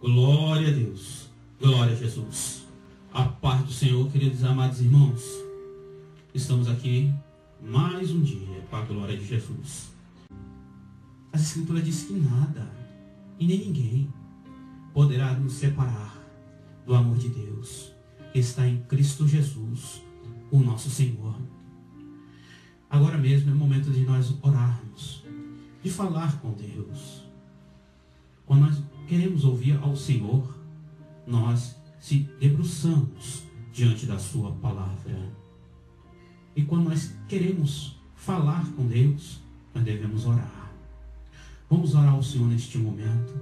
Glória a Deus. Glória a Jesus. A paz do Senhor, queridos amados irmãos. Estamos aqui mais um dia para a glória de Jesus. As Escrituras dizem que nada e nem ninguém poderá nos separar do amor de Deus que está em Cristo Jesus, o nosso Senhor. Agora mesmo é o momento de nós orarmos, de falar com Deus. Quando nós queremos ouvir ao Senhor, nós se debruçamos diante da sua palavra. E quando nós queremos falar com Deus, nós devemos orar. Vamos orar ao Senhor neste momento.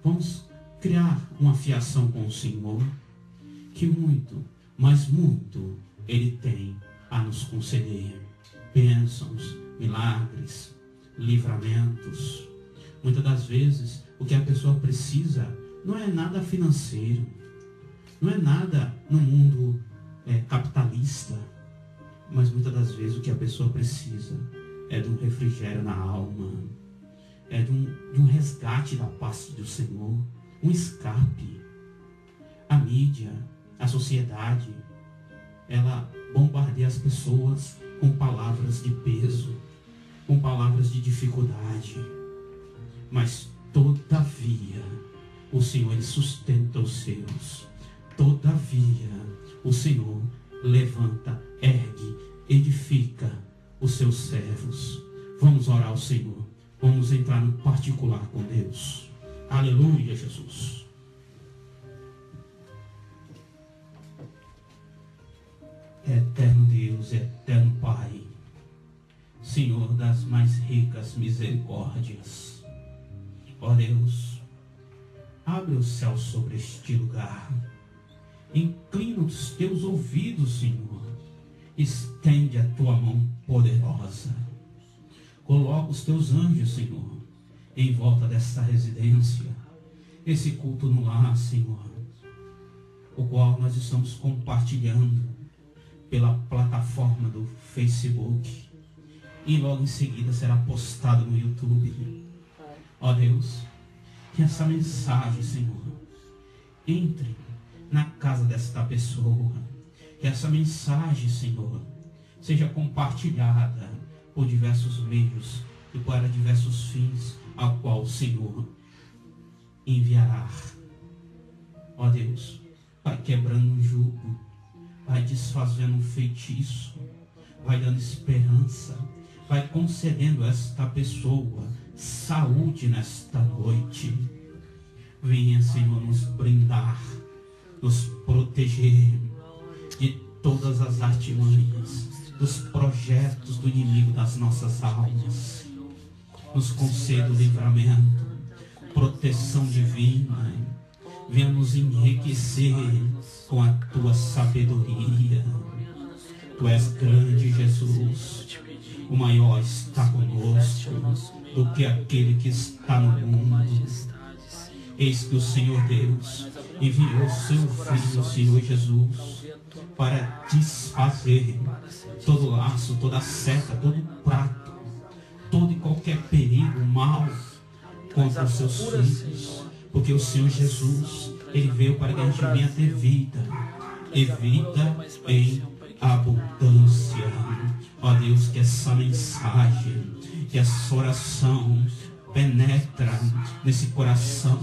Vamos criar uma fiação com o Senhor, que muito, mas muito, Ele tem a nos conceder. Bênçãos, milagres, livramentos. Muitas das vezes, o que a pessoa precisa não é nada financeiro, não é nada no mundo capitalista, mas muitas das vezes o que a pessoa precisa é de um refrigério na alma, é de um resgate da paz do Senhor, um escape. A mídia, a sociedade, ela bombardeia as pessoas com palavras de peso, com palavras de dificuldade, mas todavia o Senhor ele sustenta os seus. Todavia o Senhor levanta, ergue, edifica os seus servos. Vamos orar ao Senhor. Vamos entrar no particular com Deus. Aleluia, Jesus. Eterno Deus, eterno Pai, Senhor das mais ricas misericórdias, ó Deus, abre o céu sobre este lugar, inclina os teus ouvidos, Senhor, estende a tua mão poderosa, coloca os teus anjos, Senhor, em volta desta residência, esse culto no lar, Senhor, o qual nós estamos compartilhando pela plataforma do Facebook, e logo em seguida será postado no YouTube. Ó Deus, que essa mensagem, Senhor, entre na casa desta pessoa, que essa mensagem, Senhor, seja compartilhada por diversos meios e para diversos fins ao qual o Senhor enviará. Ó Deus, vai quebrando um jugo, vai desfazendo um feitiço, vai dando esperança, vai concedendo a esta pessoa saúde nesta noite. Venha, Senhor, nos brindar, nos proteger de todas as artimanhas, dos projetos do inimigo das nossas almas. Nos conceda o livramento, proteção divina. Venha nos enriquecer com a tua sabedoria. Tu és grande, Jesus. O maior está conosco do que aquele que está no mundo. Eis que o Senhor Deus enviou o seu Filho, o Senhor Jesus, para desfazer todo laço, toda seta, todo prato, todo e qualquer perigo, mal contra os seus filhos. Porque o Senhor Jesus, Ele veio para que a gente venha ter vida, e vida em abundância. Ó Deus, que essa mensagem, que essa oração penetra nesse coração,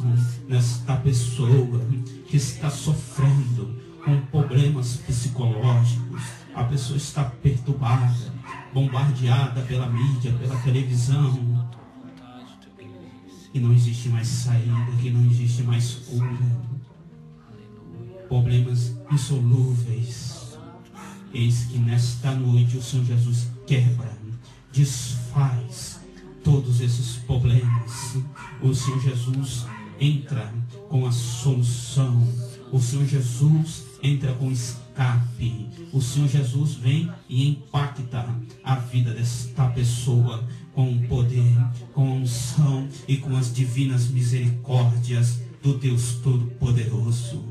nesta pessoa que está sofrendo com problemas psicológicos. A pessoa está perturbada, bombardeada pela mídia, pela televisão, que não existe mais saída, que não existe mais cura, problemas insolúveis. Eis que nesta noite o Senhor Jesus quebra, desfaz todos esses problemas. O Senhor Jesus entra com a solução. O Senhor Jesus entra com escape. O Senhor Jesus vem e impacta a vida desta pessoa com o poder, com a unção e com as divinas misericórdias do Deus Todo-Poderoso.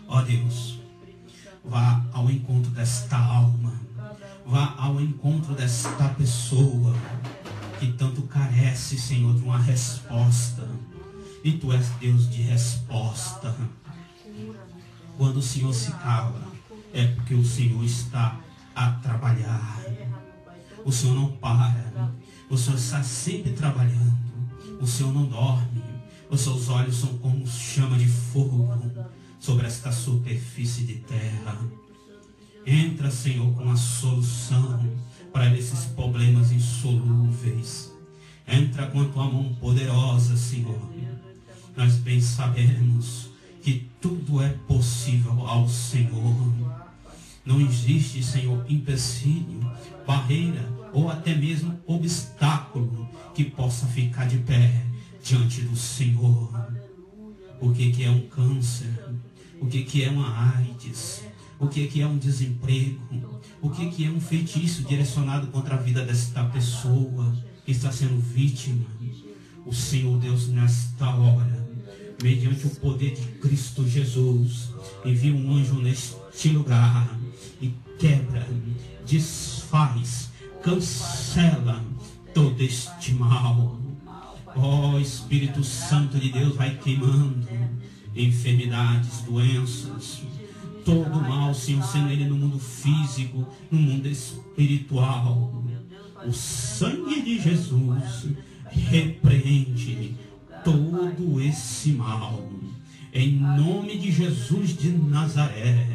Ó Deus, vá ao encontro desta alma, vá ao encontro desta pessoa que tanto carece, Senhor, de uma resposta, E tu és Deus de resposta. Quando o Senhor se cala, é porque o Senhor está a trabalhar. O Senhor não para. O Senhor está sempre trabalhando. O Senhor não dorme. Os seus olhos são como chama de fogo sobre esta superfície de terra. Entra, Senhor, com a solução para esses problemas insolúveis. Entra com a tua mão poderosa, Senhor. Nós bem sabemos que tudo é possível ao Senhor. Não existe, Senhor, empecilho, barreira ou até mesmo obstáculo que possa ficar de pé diante do Senhor. O que é um câncer? O que é uma AIDS? O que é um desemprego? O que é um feitiço direcionado contra a vida desta pessoa que está sendo vítima? O Senhor Deus, nesta hora, mediante o poder de Cristo Jesus, envia um anjo neste lugar e quebra, desfaz, cancela todo este mal. Ó Espírito Santo de Deus, vai queimando enfermidades, doenças, todo mal, Senhor, sendo ele no mundo físico, no mundo espiritual. O sangue de Jesus repreende todo esse mal. Em nome de Jesus de Nazaré,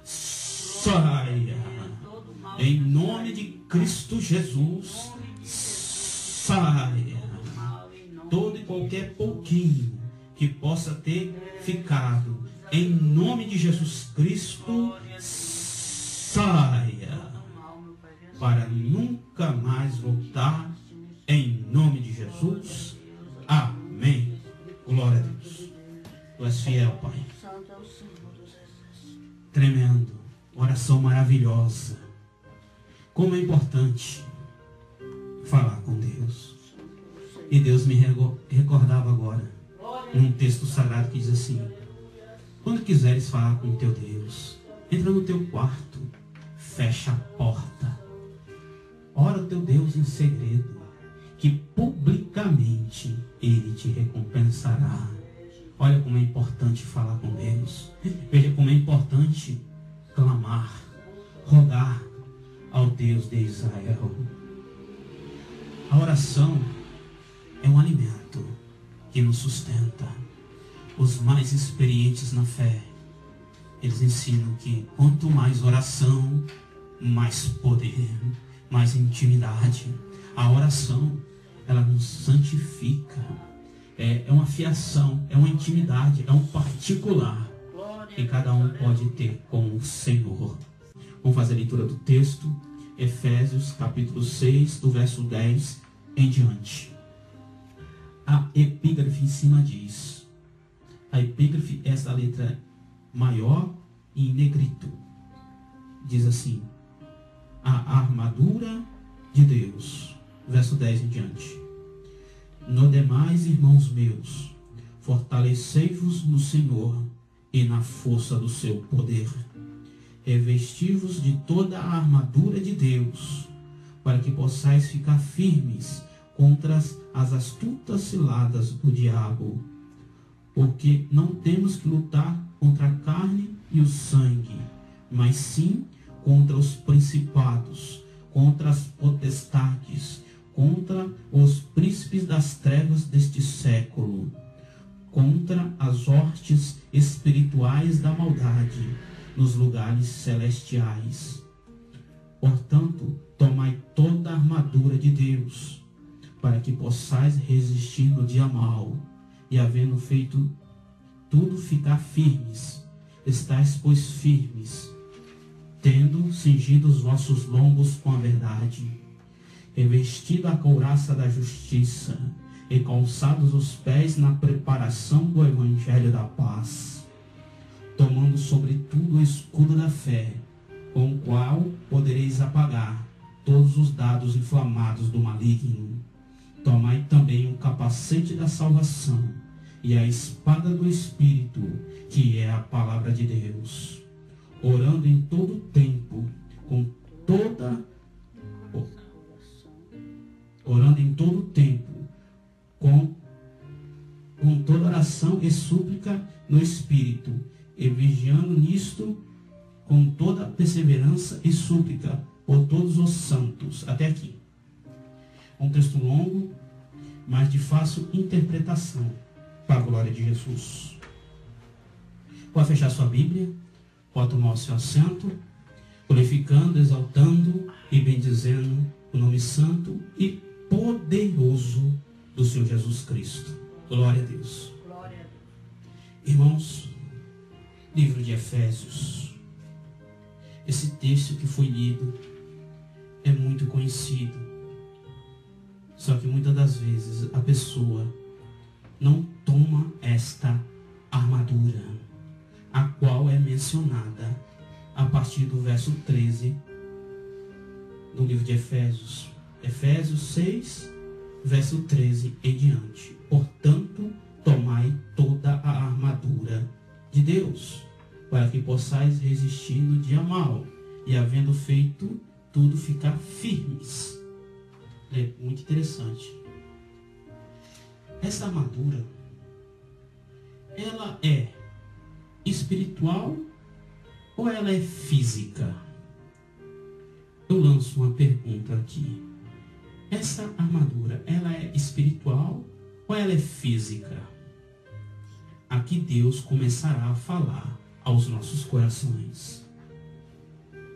saia. Em nome de Cristo Jesus, saia. Todo e qualquer pouquinho que possa ter ficado, em nome de Jesus Cristo, saia, para nunca mais voltar, em nome de Jesus. Amém. Glória a Deus. Tu és fiel, Pai. Tremendo. Oração maravilhosa. Como é importante falar com Deus. E Deus me recordava agora, num texto sagrado que diz assim: quando quiseres falar com o teu Deus, entra no teu quarto, fecha a porta, ora o teu Deus em segredo, que publicamente Ele te recompensará. Olha como é importante falar com Deus. Veja como é importante clamar, rogar ao Deus de Israel. A oração é um alimento que nos sustenta. Os mais experientes na fé, eles ensinam que quanto mais oração, mais poder, mais intimidade. A oração, ela nos santifica. É uma fiação, é uma intimidade, é um particular que cada um pode ter com o Senhor. Vamos fazer a leitura do texto, Efésios capítulo 6, do verso 10 em diante. A epígrafe em cima diz, a epígrafe, essa letra maior em negrito, diz assim: a armadura de Deus, verso 10 em diante. No demais, irmãos meus, fortalecei-vos no Senhor e na força do seu poder. Revesti-vos de toda a armadura de Deus, para que possais ficar firmes contra as astutas ciladas do diabo. Porque não temos que lutar contra a carne e o sangue, mas sim contra os principados, contra as potestades, contra os príncipes das trevas deste século, contra as hostes espirituais da maldade nos lugares celestiais. Portanto, tomai toda a armadura de Deus, para que possais resistir no dia mau, e havendo feito tudo, ficar firmes. Estais, pois, firmes, tendo cingido os vossos lombos com a verdade, revestido a couraça da justiça, e calçados os pés na preparação do evangelho da paz, tomando sobretudo o escudo da fé, com o qual podereis apagar todos os dardos inflamados do maligno. Tomai também o capacete da salvação e a espada do Espírito, que é a palavra de Deus, orando em todo tempo, com toda com toda oração e súplica no Espírito, e vigiando nisto com toda perseverança e súplica por todos os santos. Até aqui. Um texto longo, mas de fácil interpretação, para a glória de Jesus. Pode fechar sua Bíblia, pode tomar o seu assento, glorificando, exaltando e bendizendo o nome santo e poderoso do Senhor Jesus Cristo. Glória a Deus. Glória a Deus. Irmãos, livro de Efésios. Esse texto que foi lido é muito conhecido. Só que muitas das vezes a pessoa não toma esta armadura, a qual é mencionada a partir do verso 13 do livro de Efésios. Efésios 6, verso 13 em diante. Portanto, tomai toda a armadura de Deus, para que possais resistir no dia mau, e havendo feito tudo, ficar firmes. É muito interessante. Essa armadura, ela é espiritual ou ela é física? Eu lanço uma pergunta aqui. Essa armadura, ela é espiritual ou ela é física? Aqui Deus começará a falar aos nossos corações.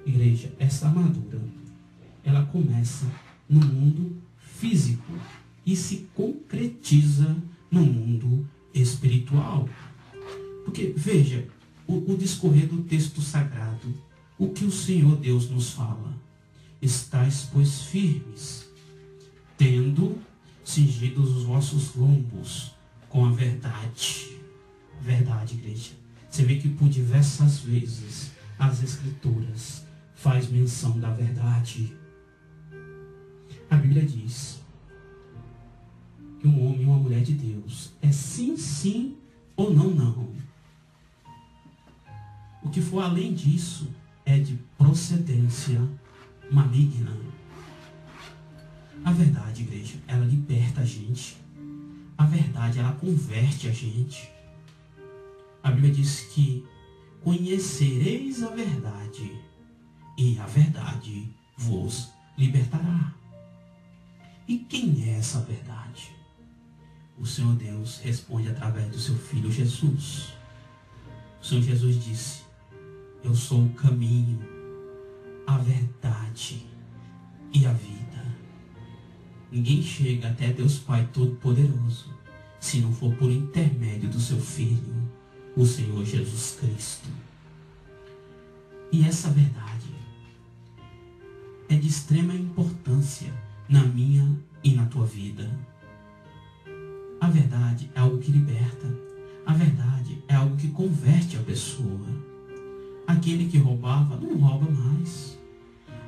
Igreja, essa armadura, ela começa no mundo físico e se concretiza no mundo espiritual. Porque, veja, o discorrer do texto sagrado, o que o Senhor Deus nos fala? Estais, pois, firmes, tendo cingidos os vossos lombos com a verdade. Verdade, igreja. Você vê que por diversas vezes as Escrituras faz menção da verdade. A Bíblia diz que um homem e uma mulher de Deus é sim, sim ou não, não. O que for além disso é de procedência maligna. A verdade, igreja, ela liberta a gente. A verdade, ela converte a gente. A Bíblia diz que conhecereis a verdade e a verdade vos libertará. E quem é essa verdade? O Senhor Deus responde através do seu Filho Jesus. O Senhor Jesus disse: eu sou o caminho, a verdade e a vida. Ninguém chega até Deus Pai Todo-Poderoso se não for por intermédio do seu Filho, o Senhor Jesus Cristo. E essa verdade é de extrema importância na minha e na tua vida. A verdade é algo que liberta. A verdade é algo que converte a pessoa. Aquele que roubava não rouba mais.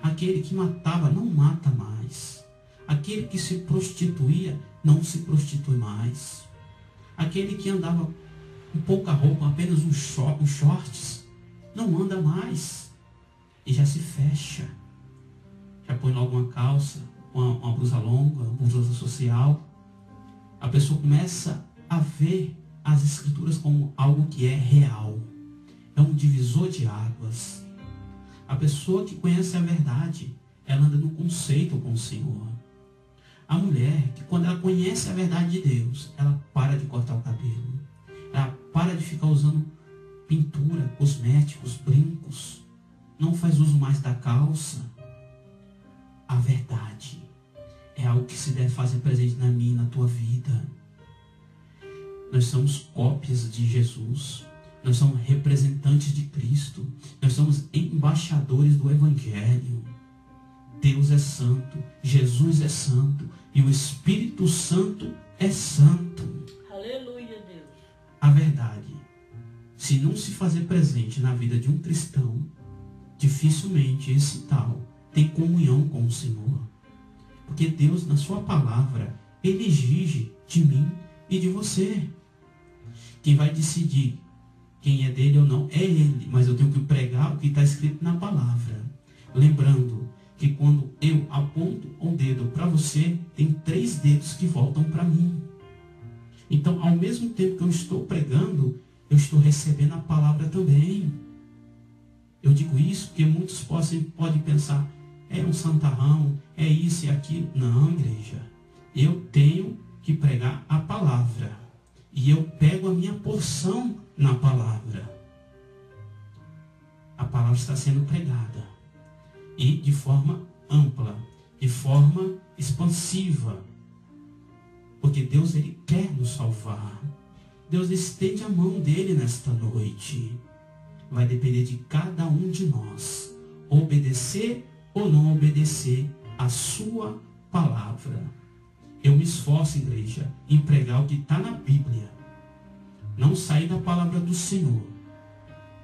Aquele que matava não mata mais. Aquele que se prostituía não se prostitui mais. Aquele que andava com pouca roupa, apenas uns shorts, não anda mais. E já se fecha. Já põe logo uma calça, uma blusa longa, uma blusa social. A pessoa começa a ver as Escrituras como algo que é real. É um divisor de águas. A pessoa que conhece a verdade, ela anda no conceito com o Senhor. A mulher que, quando ela conhece a verdade de Deus, ela para de cortar o cabelo. Ela para de ficar usando pintura, cosméticos, brincos. Não faz uso mais da calça. A verdade é algo que se deve fazer presente na minha e na tua vida. Nós somos cópias de Jesus. Nós somos representantes de Cristo. Nós somos embaixadores do Evangelho. Deus é santo, Jesus é santo e o Espírito Santo é santo. Aleluia, Deus. A verdade, se não se fazer presente na vida de um cristão, dificilmente esse tal tem comunhão com o Senhor. Porque Deus, na sua palavra, Ele exige de mim e de você. Quem vai decidir quem é dele ou não é Ele, mas eu tenho que pregar o que está escrito na palavra. Lembrando que quando eu aponto um dedo para você, tem 3 dedos que voltam para mim. Então, ao mesmo mesmo tempo que eu estou pregando, eu estou recebendo a palavra também. Eu digo isso porque muitos podem pensar, é um santarrão, é isso e aquilo. Não, igreja. Eu tenho que pregar a palavra. E eu pego a minha porção na palavra. A palavra está sendo pregada. E de forma ampla, de forma expansiva. Porque Deus, Ele quer nos salvar. Deus estende a mão dele nesta noite. Vai depender de cada um de nós. Obedecer ou não obedecer a sua palavra. Eu me esforço, igreja, em pregar o que está na Bíblia. Não sair da palavra do Senhor.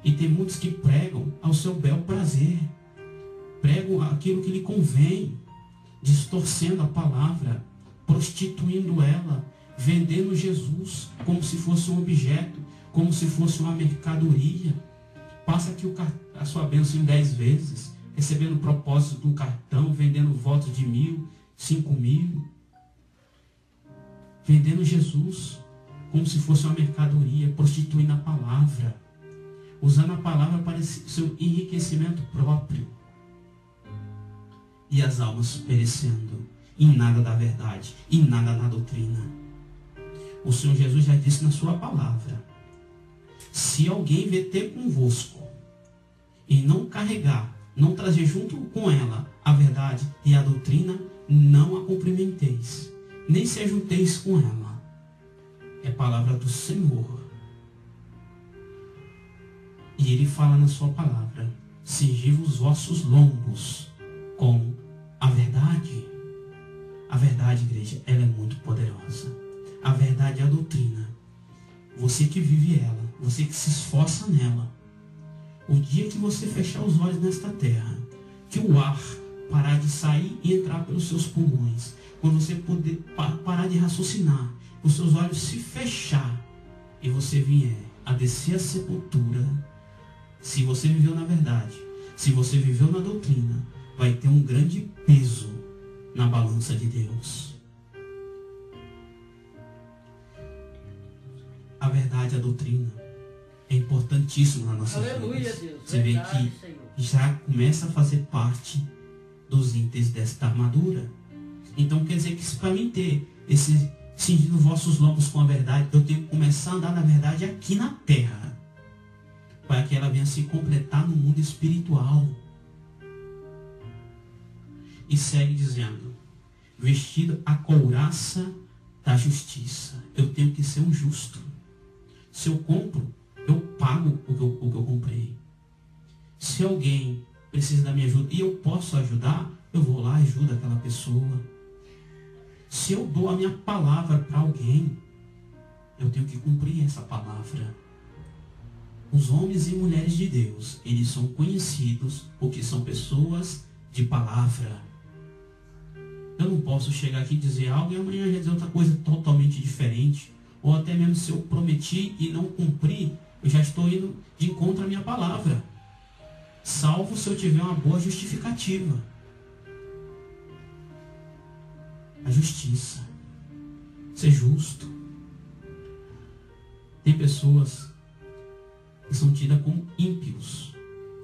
E tem muitos que pregam ao seu bel prazer. Pregam aquilo que lhe convém. Distorcendo a palavra. Prostituindo ela. Vendendo Jesus como se fosse um objeto. Como se fosse uma mercadoria. Passa aqui a sua bênção em 10 vezes. Recebendo o propósito do cartão. Vendendo votos de 1.000, 5.000. Vendendo Jesus como se fosse uma mercadoria, prostituindo a palavra, usando a palavra para seu enriquecimento próprio. E as almas perecendo, em nada da verdade, em nada da doutrina. O Senhor Jesus já disse na sua palavra, se alguém vier ter convosco e não carregar, não trazer junto com ela a verdade e a doutrina, não a cumprimenteis, nem se ajunteis com ela. É a palavra do Senhor. E Ele fala na sua palavra, cingi os vossos lombos com a verdade. A verdade, igreja, ela é muito poderosa. A verdade é a doutrina. Você que vive ela, você que se esforça nela. O dia que você fechar os olhos nesta terra, que o ar parar de sair e entrar pelos seus pulmões, quando você poder parar de raciocinar, os seus olhos se fechar e você vier a descer a sepultura, se você viveu na verdade, se você viveu na doutrina, vai ter um grande peso na balança de Deus. A verdade, a doutrina é importantíssimo na nossa vida. Você vê que já começa a fazer parte dos itens desta armadura. Então quer dizer que para mim ter esse cingindo vossos lombos com a verdade, eu tenho que começar a andar na verdade aqui na terra, para que ela venha se completar no mundo espiritual. E segue dizendo, vestido a couraça da justiça. Eu tenho que ser um justo. Se eu compro, eu pago o que eu comprei. Se alguém precisa da minha ajuda e eu posso ajudar, eu vou lá e ajudo aquela pessoa. Se eu dou a minha palavra para alguém, eu tenho que cumprir essa palavra. Os homens e mulheres de Deus, eles são conhecidos porque são pessoas de palavra. Eu não posso chegar aqui e dizer algo e amanhã já dizer outra coisa totalmente diferente. Ou até mesmo se eu prometi e não cumpri, eu já estou indo de encontro à minha palavra. Salvo se eu tiver uma boa justificativa. A justiça. Ser justo. Tem pessoas que são tidas como ímpios.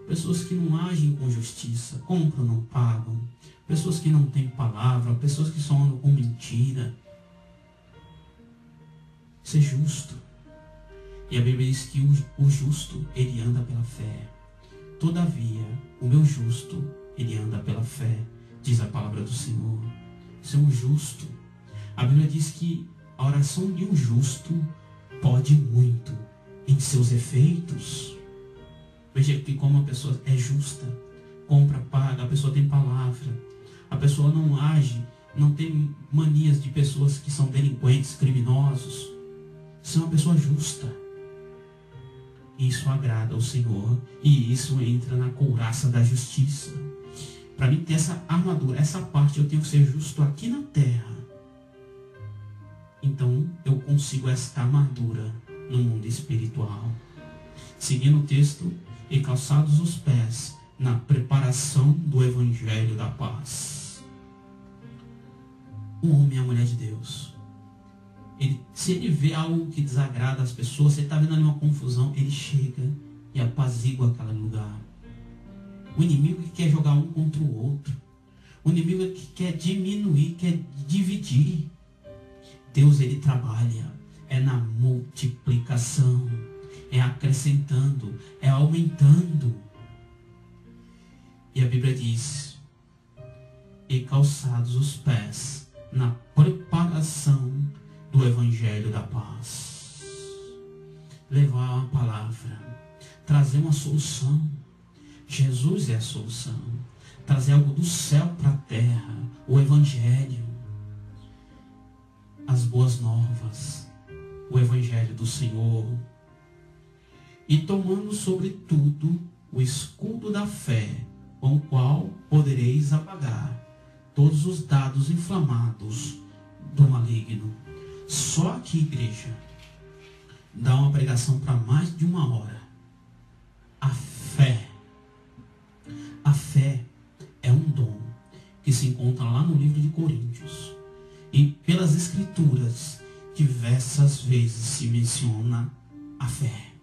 Pessoas que não agem com justiça. Compram, não pagam. Pessoas que não têm palavra. Pessoas que só andam com mentira. Ser justo. E a Bíblia diz que o justo, ele anda pela fé. Todavia, o meu justo, ele anda pela fé. Diz a palavra do Senhor. Ser um justo. A Bíblia diz que a oração de um justo pode muito em seus efeitos. Veja que como a pessoa é justa, compra, paga, a pessoa tem palavra, a pessoa não age, não tem manias de pessoas que são delinquentes, criminosos. Ser uma pessoa justa. Isso agrada ao Senhor e isso entra na couraça da justiça. Para mim ter essa armadura, essa parte, eu tenho que ser justo aqui na terra. Então eu consigo esta armadura no mundo espiritual. Seguindo o texto, e calçados os pés na preparação do evangelho da paz. O homem e a mulher de Deus, Se ele vê algo que desagrada as pessoas, se ele está vendo ali uma confusão, ele chega e apazigua aquele lugar. O inimigo que quer jogar um contra o outro. O inimigo que quer diminuir, quer dividir. Deus, ele trabalha. É na multiplicação. É acrescentando. É aumentando. E a Bíblia diz: e calçados os pés na preparação do Evangelho da paz. Levar uma palavra. Trazer uma solução. Jesus é a solução. Trazer algo do céu para a terra. O Evangelho. As boas novas. O Evangelho do Senhor. E tomando sobretudo o escudo da fé, com o qual podereis apagar todos os dados inflamados do maligno. Só aqui, igreja, dá uma pregação para mais de 1 hora. A fé. A fé é um dom que se encontra lá no livro de Coríntios. E pelas Escrituras, diversas vezes se menciona a fé.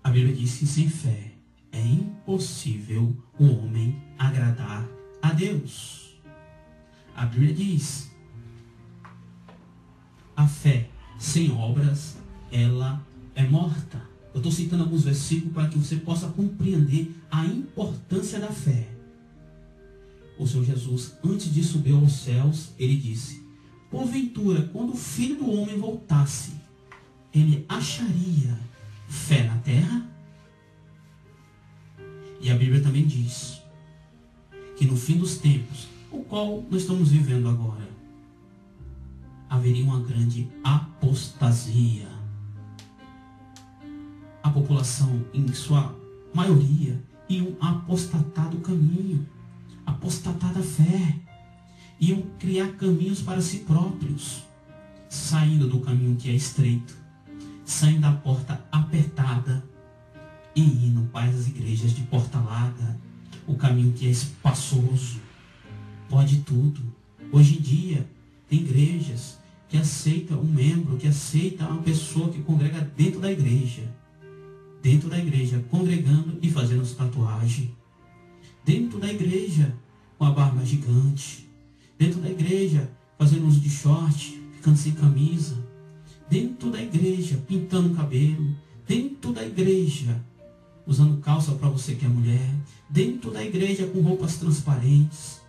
A Bíblia diz que sem fé é impossível o homem agradar a Deus. A Bíblia diz: a fé sem obras, ela é morta. Eu estou citando alguns versículos para que você possa compreender a importância da fé. O Senhor Jesus, antes de subir aos céus, ele disse: porventura, quando o Filho do Homem voltasse, ele acharia fé na terra? E a Bíblia também diz que no fim dos tempos, o qual nós estamos vivendo agora, haveria uma grande apostasia. A população, em sua maioria, iam apostatar do caminho, apostatar da fé, iam criar caminhos para si próprios, saindo do caminho que é estreito, saindo da porta apertada e indo para as igrejas de porta larga, o caminho que é espaçoso, pode tudo. Hoje em dia, tem igrejas que aceitam um membro, que aceita uma pessoa que congrega dentro da igreja, congregando e fazendo tatuagem, dentro da igreja, com a barba gigante, dentro da igreja, fazendo uso de short, ficando sem camisa, dentro da igreja, pintando o cabelo, dentro da igreja, usando calça para você que é mulher, dentro da igreja com roupas transparentes,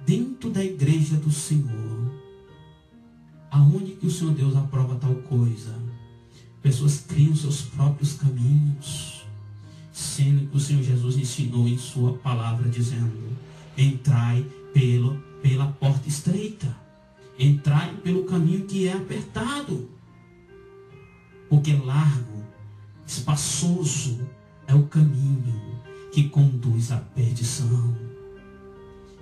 dentro da igreja do Senhor. Aonde que o Senhor Deus aprova tal coisa? Pessoas criam seus próprios caminhos, sendo que o Senhor Jesus ensinou em sua palavra, dizendo: entrai pela porta estreita, entrai pelo caminho que é apertado, porque largo, espaçoso é o caminho que conduz à perdição.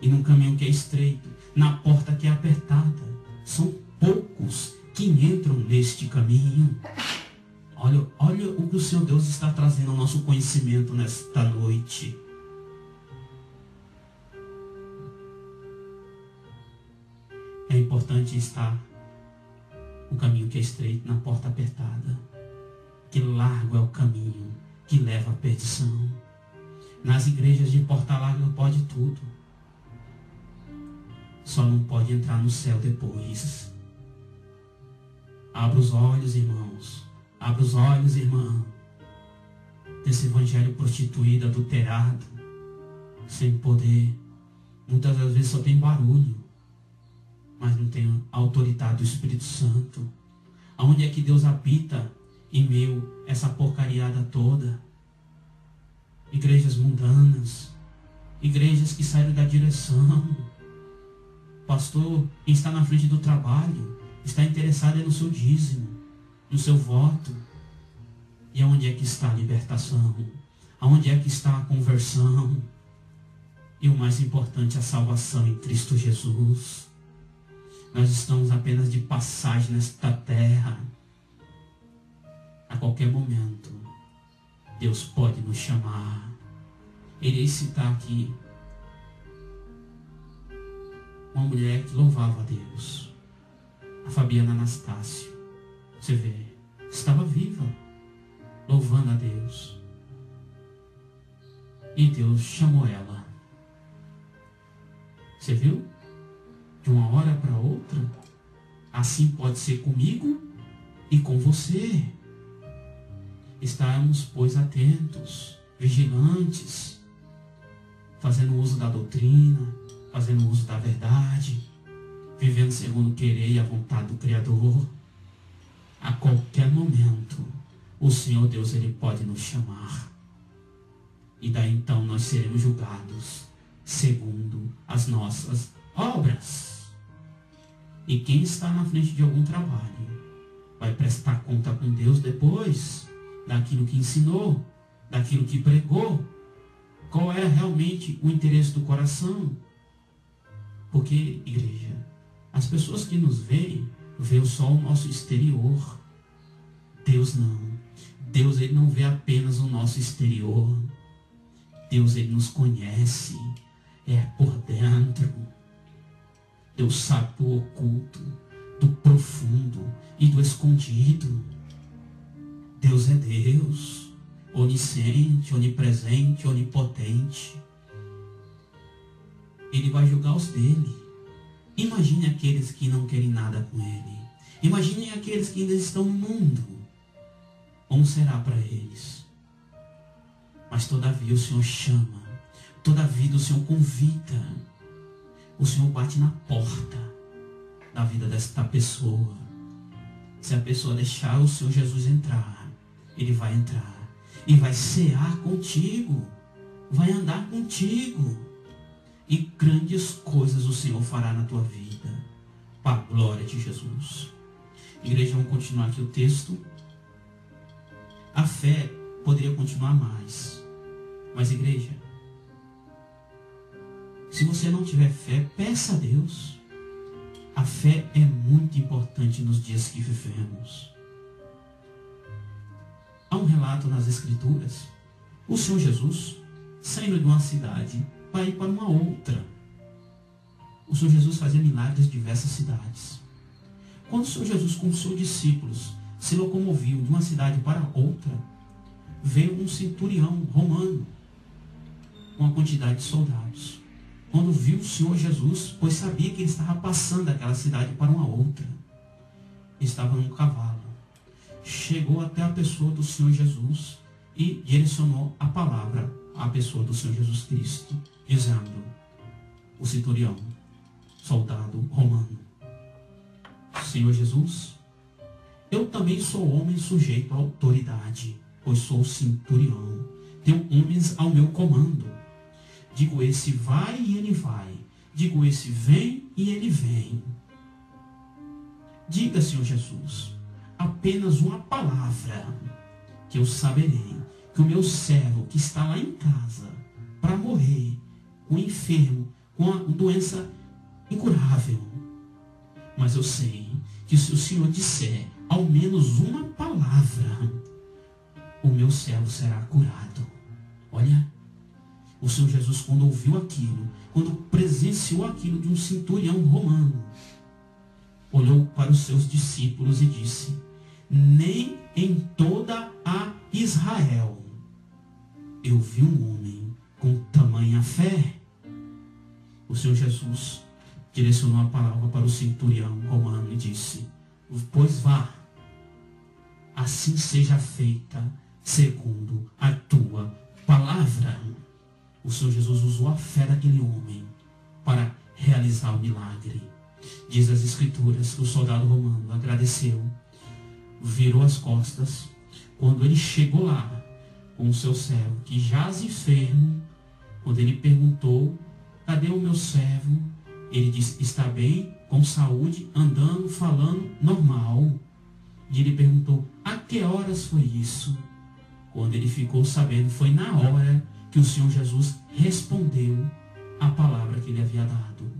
E no caminho que é estreito, na porta que é apertada, são poucos que entram neste caminho. Olha o que o Senhor Deus está trazendo ao nosso conhecimento nesta noite. É importante estar no caminho que é estreito, na porta apertada. Que largo é o caminho que leva à perdição. Nas igrejas de porta larga pode tudo. Só não pode entrar no céu depois. Abra os olhos, irmãos. Abra os olhos, irmã. Desse evangelho prostituído, adulterado, sem poder. Muitas das vezes só tem barulho, mas não tem a autoridade do Espírito Santo. Aonde é que Deus habita em meio a essa porcariada toda? Igrejas mundanas, igrejas que saíram da direção. Pastor, quem está na frente do trabalho, está interessado no seu dízimo, no seu voto. E aonde é que está a libertação? Aonde é que está a conversão? E o mais importante, a salvação em Cristo Jesus. Nós estamos apenas de passagem nesta terra. A qualquer momento, Deus pode nos chamar. Irei citar aqui uma mulher que louvava a Deus. A Fabiana Anastácio, você vê, estava viva, louvando a Deus. E Deus chamou ela. Você viu? De uma hora para outra. Assim pode ser comigo e com você. Estarmos, pois, atentos, vigilantes, fazendo uso da doutrina, fazendo uso da verdade, vivendo segundo o querer e a vontade do Criador. A qualquer momento, o Senhor Deus, Ele pode nos chamar. E daí então nós seremos julgados segundo as nossas obras. E quem está na frente de algum trabalho vai prestar conta com Deus depois daquilo que ensinou, daquilo que pregou. Qual é realmente o interesse do coração? Porque, igreja, as pessoas que nos veem, veem só o nosso exterior. Deus não. Deus, Ele não vê apenas o nosso exterior. Deus, Ele nos conhece. É por dentro. Deus sabe do oculto, do profundo e do escondido. Deus é Deus, onisciente, onipresente, onipotente. Ele vai julgar os dele. Imagine aqueles que não querem nada com Ele. Imagine aqueles que ainda estão no mundo. Como será para eles? Mas todavia o Senhor chama. Todavia o Senhor convida. O Senhor bate na porta da vida desta pessoa. Se a pessoa deixar o Senhor Jesus entrar, Ele vai entrar. E vai cear contigo. Vai andar contigo. E grandes coisas o Senhor fará na tua vida. Para a glória de Jesus. Igreja, vamos continuar aqui o texto. A fé poderia continuar mais. Mas, igreja, se você não tiver fé, peça a Deus. A fé é muito importante nos dias que vivemos. Há um relato nas Escrituras. O Senhor Jesus, saindo de uma cidade para ir para uma outra. O Senhor Jesus fazia milagres em diversas cidades. Quando o Senhor Jesus com os seus discípulos se locomoviam de uma cidade para outra, veio um centurião romano com uma quantidade de soldados. Quando viu o Senhor Jesus, pois sabia que ele estava passando daquela cidade para uma outra, estava num cavalo. Chegou até a pessoa do Senhor Jesus e direcionou a palavra à pessoa do Senhor Jesus Cristo, dizendo: o centurião, soldado romano: Senhor Jesus, eu também sou homem sujeito à autoridade, pois sou centurião. Tenho homens ao meu comando. Digo esse vai e ele vai. Digo esse vem e ele vem. Diga, Senhor Jesus, apenas uma palavra, que eu saberei que o meu servo que está lá em casa para morrer, com enfermo, com uma doença incurável. Mas eu sei que se o Senhor disser ao menos uma palavra, o meu servo será curado. Olha, o Senhor Jesus, quando ouviu aquilo, quando presenciou aquilo de um centurião romano, olhou para os seus discípulos e disse: nem em toda a Israel eu vi um homem com tamanha fé. O Senhor Jesus direcionou a palavra para o centurião romano e disse: pois vá, assim seja feita segundo a tua palavra. O Senhor Jesus usou a fé daquele homem para realizar o milagre. Diz as Escrituras que o soldado romano agradeceu, virou as costas. Quando ele chegou lá com o seu servo, que jaz enfermo, quando ele perguntou: cadê o meu servo? Ele disse: está bem, com saúde, andando, falando, normal. E ele perguntou: a que horas foi isso? Quando ele ficou sabendo, foi na hora que o Senhor Jesus respondeu a palavra que ele havia dado: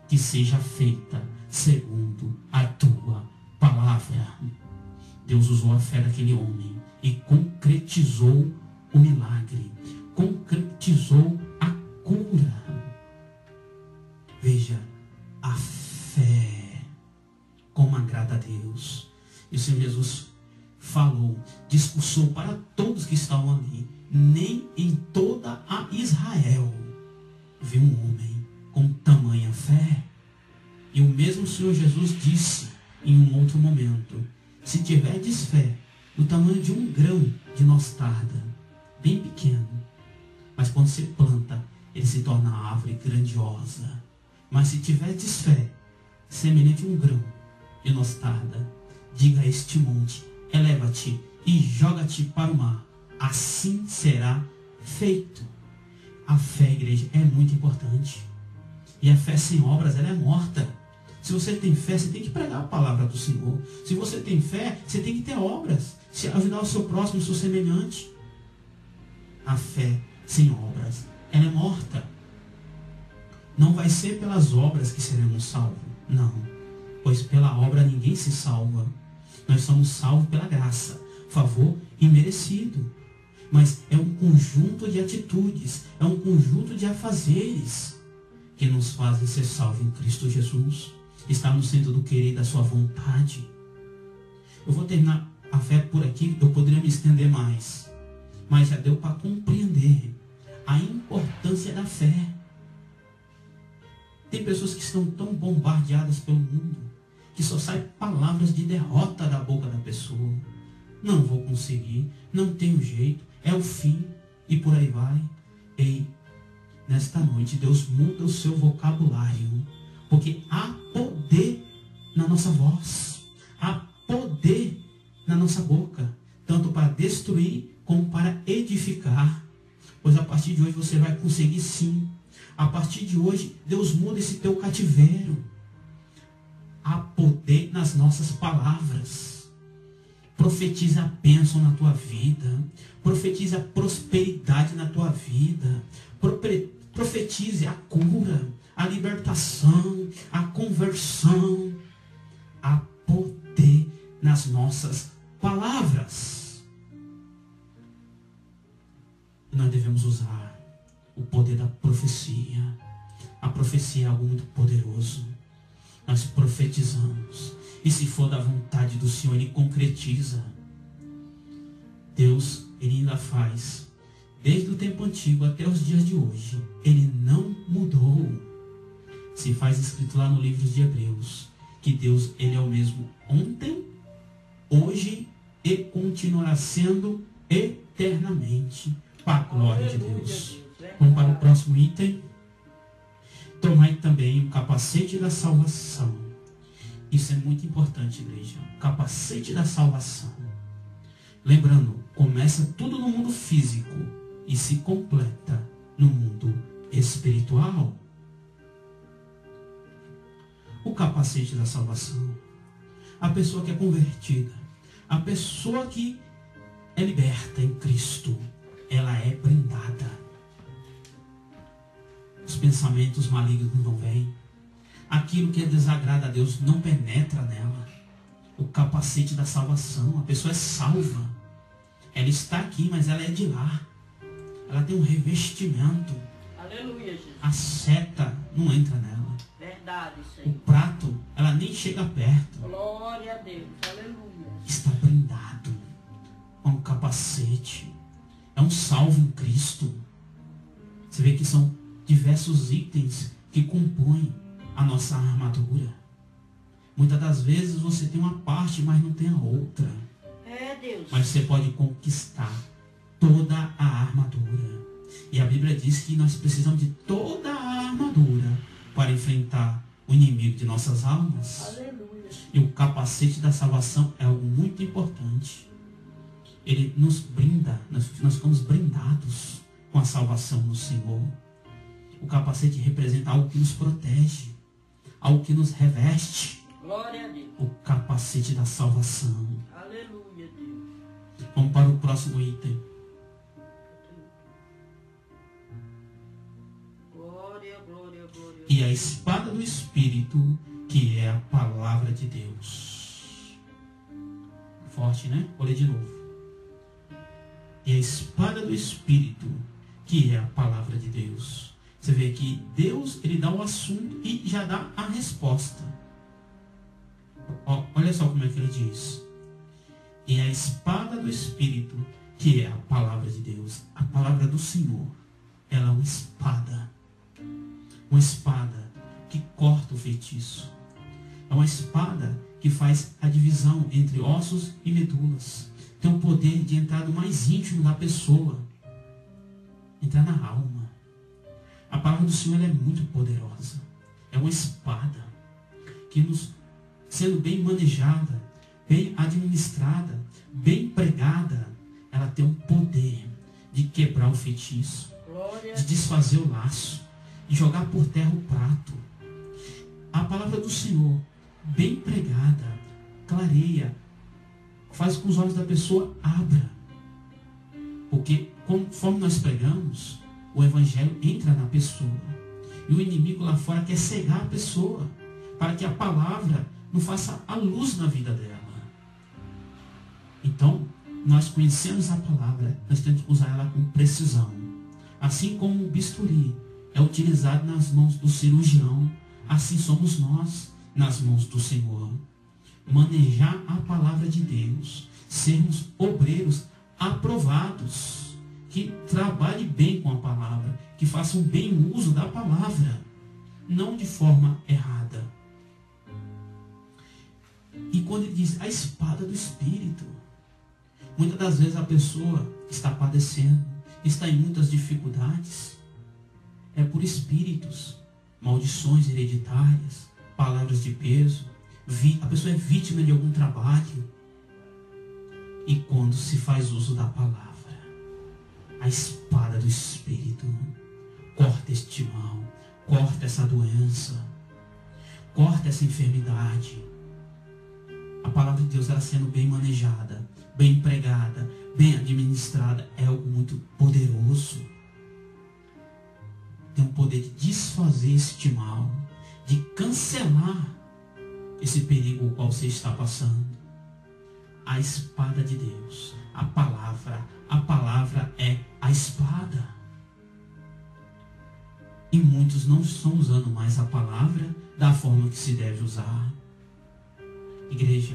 que seja feita segundo a tua palavra. Deus usou a fé daquele homem e concretizou o milagre, concretizou a cura. Veja, a fé como a Deus. E o Senhor Jesus falou, discursou para todos que estavam ali. Nem em toda a Israel viu um homem com tamanha fé. E o mesmo Senhor Jesus disse em um outro momento: se tiverdes fé do tamanho de um grão de mostarda, bem pequeno, mas quando se planta, ele se torna árvore grandiosa. Mas se tiverdes fé semelhante a um grão de mostarda, diga a este monte: eleva-te e joga-te para o mar. Assim será feito. A fé, igreja, é muito importante. E a fé sem obras, ela é morta. Se você tem fé, você tem que pregar a palavra do Senhor. Se você tem fé, você tem que ter obras. Se ajudar o seu próximo, o seu semelhante. A fé sem obras, ela é morta. Não vai ser pelas obras que seremos salvos. Não. Pois pela obra ninguém se salva. Nós somos salvos pela graça, favor imerecido. Mas é um conjunto de atitudes, é um conjunto de afazeres que nos fazem ser salvos em Cristo Jesus. Está no centro do querer da sua vontade. Eu vou terminar a fé por aqui, eu poderia me estender mais. Mas já deu para compreender a importância da fé. Tem pessoas que estão tão bombardeadas pelo mundo, que só saem palavras de derrota da boca da pessoa. Não vou conseguir, não tenho jeito, é o fim, e por aí vai. Ei, nesta noite Deus muda o seu vocabulário, porque há poder na nossa voz, há poder na nossa boca, tanto para destruir como para edificar. Pois a partir de hoje você vai conseguir sim. A partir de hoje Deus muda esse teu cativeiro. Há poder nas nossas palavras. Profetiza a bênção na tua vida. Profetiza a prosperidade na tua vida. Profetize a cura, a libertação, a conversão. Há poder nas nossas palavras. Nós devemos usar o poder da profecia. A profecia é algo muito poderoso. Nós profetizamos. E se for da vontade do Senhor, Ele concretiza. Deus, Ele ainda faz. Desde o tempo antigo até os dias de hoje. Ele não mudou. Se faz escrito lá no livro de Hebreus. Que Deus, Ele é o mesmo ontem, hoje e continuará sendo eternamente. Para a glória de Deus. Vamos para o próximo item. Tomai também o capacete da salvação. Isso é muito importante, igreja. O capacete da salvação. Lembrando, começa tudo no mundo físico e se completa no mundo espiritual. O capacete da salvação. A pessoa que é convertida. A pessoa que é liberta em Cristo. Ela é blindada. Os pensamentos malignos não vêm. Aquilo que desagrada a Deus não penetra nela. O capacete da salvação. A pessoa é salva. Ela está aqui, mas ela é de lá. Ela tem um revestimento. Aleluia, Jesus. A seta não entra nela. Verdade, Senhor. O prato, ela nem chega perto. Glória a Deus. Aleluia. Está blindado com um capacete. É um salvo em Cristo. Você vê que são diversos itens que compõem a nossa armadura. Muitas das vezes você tem uma parte, mas não tem a outra. É, Deus. Mas você pode conquistar toda a armadura. E a Bíblia diz que nós precisamos de toda a armadura para enfrentar o inimigo de nossas almas. Aleluia. E o capacete da salvação é algo muito importante. Ele nos brinda, nós ficamos brindados com a salvação no Senhor. O capacete representa algo que nos protege, algo que nos reveste. Glória a Deus. O capacete da salvação. Aleluia, Deus. Vamos para o próximo item. Glória, glória, glória. E a espada do Espírito, que é a palavra de Deus. Forte, né? Vou ler de novo. E a espada do Espírito, que é a palavra de Deus. Você vê que Deus, Ele dá o assunto e já dá a resposta. Olha só como é que ele diz. E a espada do Espírito, que é a palavra de Deus, a palavra do Senhor, ela é uma espada. Uma espada que corta o feitiço. É uma espada que faz a divisão entre ossos e medulas. Tem o poder de entrar no mais íntimo da pessoa. Entrar na alma. A palavra do Senhor é muito poderosa. É uma espada que, sendo bem manejada, bem administrada, bem pregada, ela tem o poder de quebrar o feitiço, de desfazer o laço, de jogar por terra o prato. A palavra do Senhor, bem pregada, clareia, faz com que os olhos da pessoa abram. Porque conforme nós pregamos, o Evangelho entra na pessoa. E o inimigo lá fora quer cegar a pessoa, para que a palavra não faça a luz na vida dela. Então, nós conhecemos a palavra, nós temos que usar ela com precisão. Assim como o bisturi é utilizado nas mãos do cirurgião, assim somos nós nas mãos do Senhor. Manejar a palavra de Deus, sermos obreiros aprovados, que trabalhem bem com a palavra, que façam bem o uso da palavra, não de forma errada. E quando ele diz a espada do Espírito, muitas das vezes a pessoa está padecendo, está em muitas dificuldades, é por espíritos, maldições hereditárias, palavras de peso, a pessoa é vítima de algum trabalho. E quando se faz uso da palavra, a espada do Espírito corta este mal, corta essa doença, corta essa enfermidade. A palavra de Deus, ela sendo bem manejada, bem pregada, bem administrada, é algo muito poderoso. Tem o poder de desfazer este mal, de cancelar esse perigo ao qual você está passando. A espada de Deus, a palavra é a espada. E muitos não estão usando mais a palavra da forma que se deve usar. Igreja,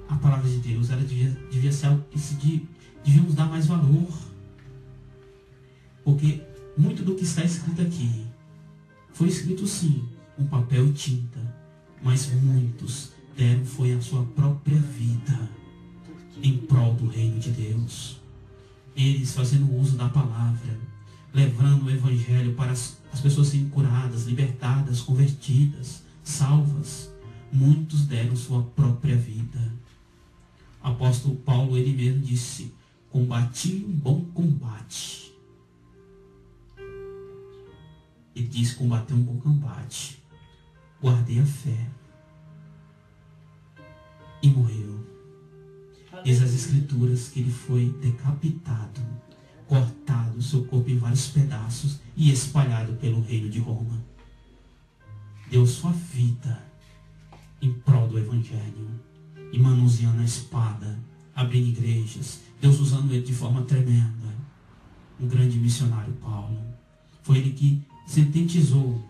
a palavra de Deus, ela devia ser algo que devíamos dar mais valor. Porque muito do que está escrito aqui foi escrito sim, com papel e tinta, mas muitos deram foi a sua própria vida em prol do reino de Deus. Eles fazendo uso da palavra, levando o Evangelho para as pessoas serem curadas, libertadas, convertidas, salvas. Muitos deram sua própria vida. O apóstolo Paulo, ele mesmo disse: combati um bom combate. Ele disse: combatei um bom combate, guardei a fé e morreu. Diz as Escrituras que ele foi decapitado, cortado, seu corpo em vários pedaços e espalhado pelo reino de Roma. Deu sua vida em prol do Evangelho, e manuseando a espada, abrindo igrejas, Deus usando ele de forma tremenda. Um grande missionário, Paulo. Foi ele que sintetizou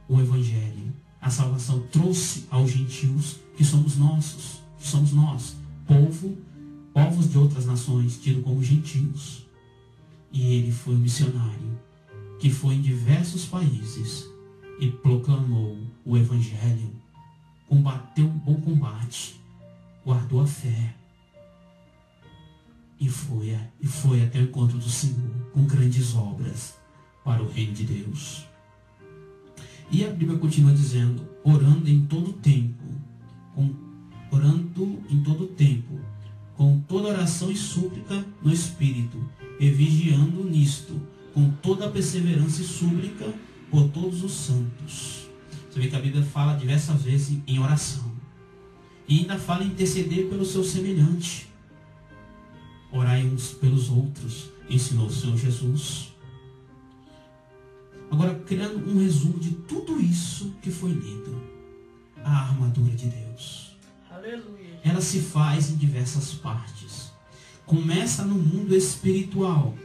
o Evangelho. A salvação trouxe aos gentios, que somos nós, povos de outras nações, tidos como gentios. E ele foi um missionário que foi em diversos países e proclamou o Evangelho, combateu um bom combate, guardou a fé e foi até o encontro do Senhor com grandes obras para o reino de Deus. E a Bíblia continua dizendo: orando em todo tempo, com toda oração e súplica no Espírito, e vigiando nisto, com toda a perseverança e súplica por todos os santos. Você vê que a Bíblia fala diversas vezes em oração. E ainda fala em interceder pelo seu semelhante. Orai uns pelos outros, ensinou o Senhor Jesus. Agora, criando um resumo de tudo isso que foi lido. A armadura de Deus. Aleluia. Ela se faz em diversas partes. Começa no mundo espiritual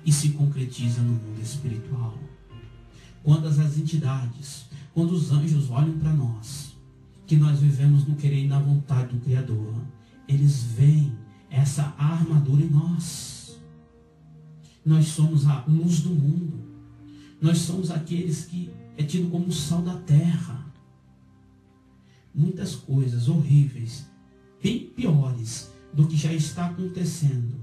e se concretiza no mundo espiritual. Quando as entidades, quando os anjos olham para nós, que nós vivemos no querer e na vontade do Criador, eles veem essa armadura em nós. Nós somos a luz do mundo. Nós somos aqueles que é tido como o sal da terra. Muitas coisas horríveis, bem piores do que já está acontecendo,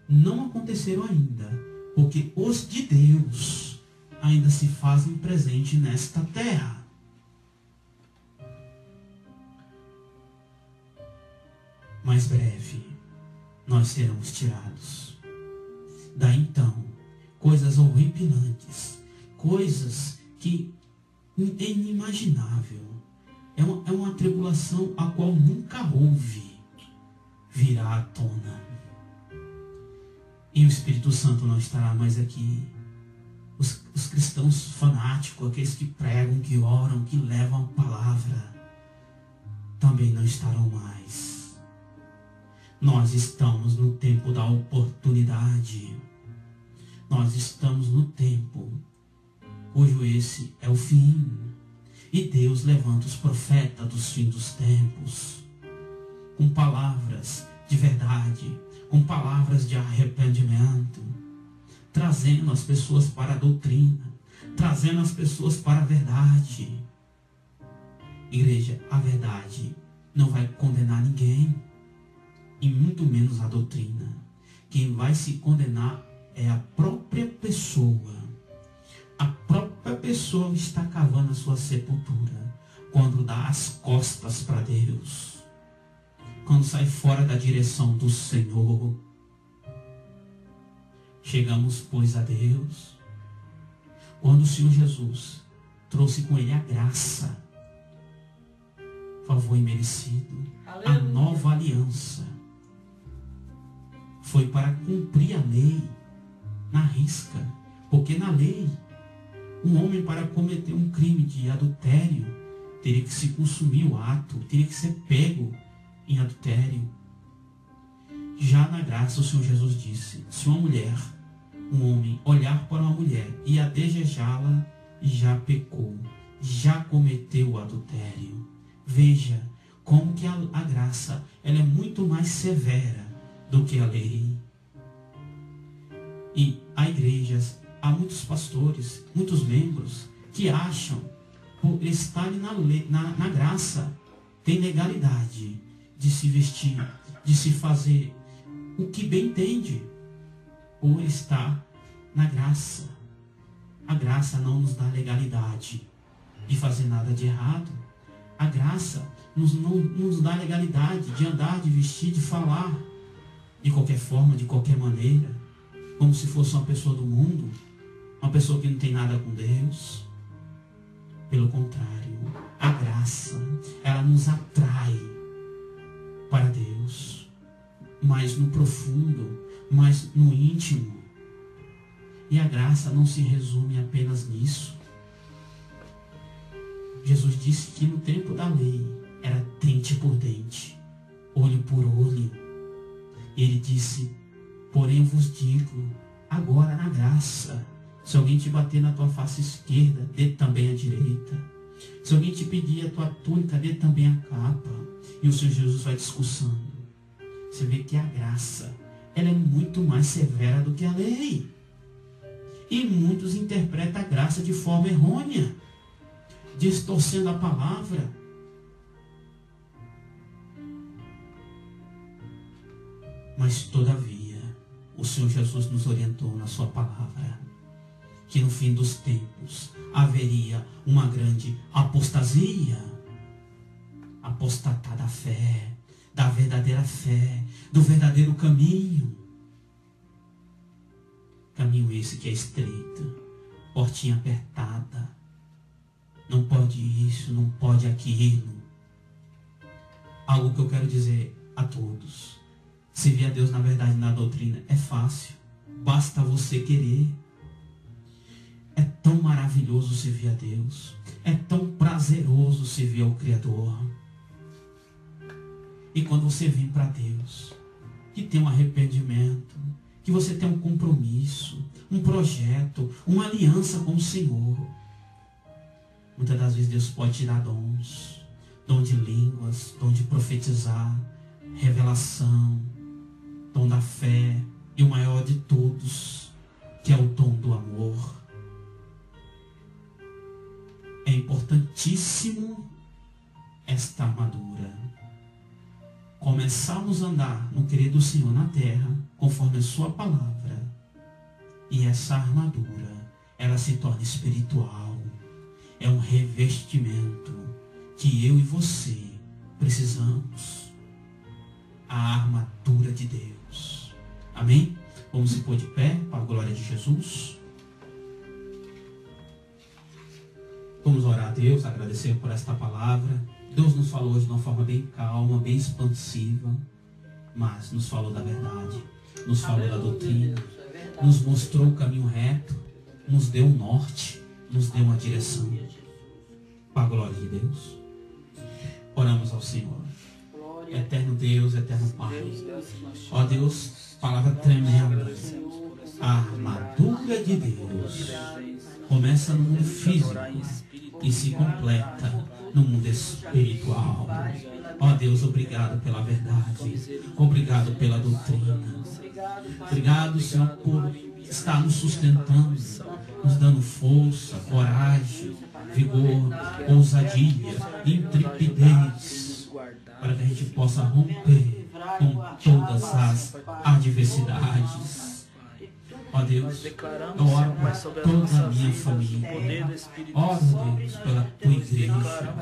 não aconteceram ainda, porque os de Deus ainda se fazem presente nesta terra. Mais breve, nós seremos tirados. Daí então, coisas horripilantes, coisas que é inimaginável, é uma tribulação a qual nunca houve, virá à tona. E o Espírito Santo não estará mais aqui. Os cristãos fanáticos, aqueles que pregam, que oram, que levam a palavra, também não estarão mais. Nós estamos no tempo da oportunidade. Nós estamos no tempo cujo esse é o fim. E Deus levanta os profetas dos fins dos tempos, com palavras de verdade, com palavras de arrependimento, trazendo as pessoas para a doutrina, trazendo as pessoas para a verdade. Igreja, a verdade não vai condenar ninguém, e muito menos a doutrina. Quem vai se condenar é a própria pessoa. A própria pessoa está cavando a sua sepultura quando dá as costas para Deus, quando sai fora da direção do Senhor. Chegamos, pois, a Deus quando o Senhor Jesus trouxe com ele a graça, favor imerecido, a nova aliança. Foi para cumprir a lei na risca, porque na lei, um homem, para cometer um crime de adultério, teria que se consumir o ato, teria que ser pego em adultério. Já na graça, o Senhor Jesus disse: se uma mulher, um homem, olhar para uma mulher e a desejá-la, já pecou, já cometeu o adultério. Veja como que a graça, ela é muito mais severa do que a lei. E há igrejas, há muitos pastores, muitos membros que acham, por estarem na graça, tem legalidade de se vestir, de se fazer o que bem entende, por estar na graça. A graça não nos dá legalidade de fazer nada de errado. A graça não nos dá legalidade de andar, de vestir, de falar de qualquer forma, de qualquer maneira, como se fosse uma pessoa do mundo, uma pessoa que não tem nada com Deus. Pelo contrário, a graça, ela nos atrai para Deus, mais no profundo, mais no íntimo. E a graça não se resume apenas nisso. Jesus disse que no tempo da lei era dente por dente, olho por olho. Ele disse: porém vos digo, agora na graça, se alguém te bater na tua face esquerda, dê também a direita. Se alguém te pedir a tua túnica, dê também a capa. E o Senhor Jesus vai discursando. Você vê que a graça, ela é muito mais severa do que a lei. E muitos interpretam a graça de forma errônea, distorcendo a palavra. Mas todavia, o Senhor Jesus nos orientou na sua palavra que no fim dos tempos haveria uma grande apostasia, apostatar da fé, da verdadeira fé, do verdadeiro caminho. Caminho esse que é estreito, portinha apertada, não pode isso, não pode aquilo. Algo que eu quero dizer a todos: servir a Deus na verdade, na doutrina, é fácil, basta você querer. É tão maravilhoso servir a Deus, é tão prazeroso servir ao Criador. E quando você vem para Deus, que tem um arrependimento, que você tem um compromisso, um projeto, uma aliança com o Senhor, muitas das vezes Deus pode te dar dons dom de línguas, dom de profetizar, revelação, dom da fé e o maior de todos, que é o dom do amor. É importantíssimo esta armadura. Começarmos a andar no querer do Senhor na terra, conforme a sua palavra. E essa armadura, ela se torna espiritual. É um revestimento que eu e você precisamos. A armadura de Deus. Amém? Vamos se pôr de pé para a glória de Jesus. Vamos orar a Deus, agradecer por esta palavra. Deus nos falou hoje de uma forma bem calma, bem expansiva, mas nos falou da verdade, nos falou da doutrina, nos mostrou o caminho reto, nos deu um norte, nos deu uma direção. Para a glória de Deus. Oramos ao Senhor. Eterno Deus, eterno Pai. Ó Deus, palavra tremenda. A armadura de Deus começa no mundo físico e se completa no mundo espiritual. Ó Deus, obrigado pela verdade. Obrigado pela doutrina. Obrigado, Senhor, por estar nos sustentando, nos dando força, coragem, vigor, ousadia, intrepidez, para que a gente possa romper com todas as adversidades. Ó Deus, eu oro por toda a minha família. Oro, Deus, pela tua igreja.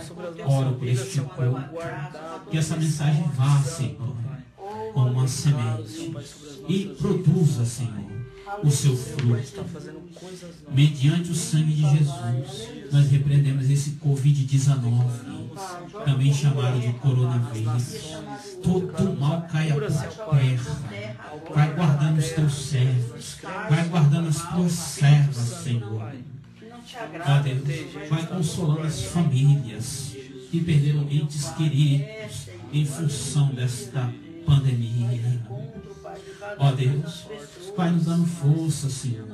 Oro por este povo. Que essa mensagem vá, Senhor, como uma semente e produza, Senhor, o seu fruto. Mediante o sangue de Jesus, nós repreendemos esse Covid-19, também chamado de coronavírus. Todo mal caia por terra. Vai guardando os teus servos. Vai guardando as tuas servas, Senhor. Ó Deus, vai consolando as famílias que perderam entes queridos em função desta pandemia. Ó Deus, vai nos dando força, Senhor.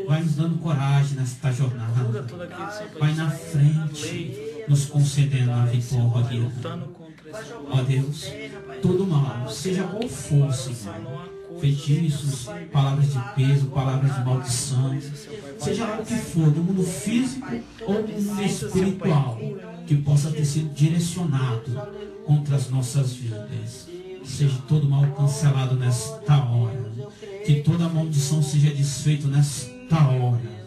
Vai nos dando coragem nesta jornada. Vai na frente, nos concedendo a vitória. Ó Deus, todo mal, seja qual for, Senhor, feitiços, palavras de peso, palavras de maldição, seja lá o que for, do mundo físico ou do mundo espiritual, que possa ter sido direcionado contra as nossas vidas. Seja todo mal cancelado nesta hora. Que toda maldição seja desfeita nesta hora.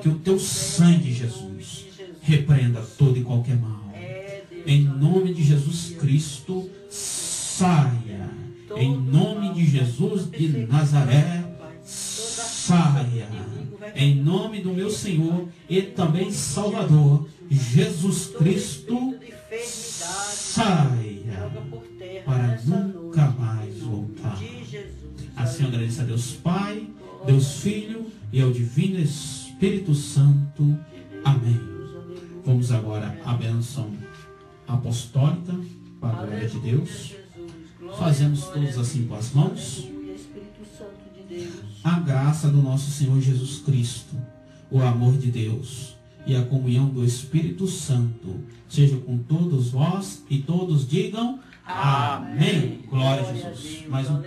Que o teu sangue, Jesus, repreenda todo e qualquer mal. Em nome de Jesus Cristo, saia. Em nome de Jesus de Nazaré, saia. Em nome do meu Senhor e também Salvador, Jesus Cristo, saia. Para nunca mais voltar. Assim eu agradeço a Deus Pai, Deus Filho e ao Divino Espírito Santo. Amém. Vamos agora à bênção apostólica, para a glória de Deus. Fazemos todos assim com as mãos. A graça do nosso Senhor Jesus Cristo, o amor de Deus e a comunhão do Espírito Santo seja com todos vós e todos digam amém. Glória a Jesus. Mais um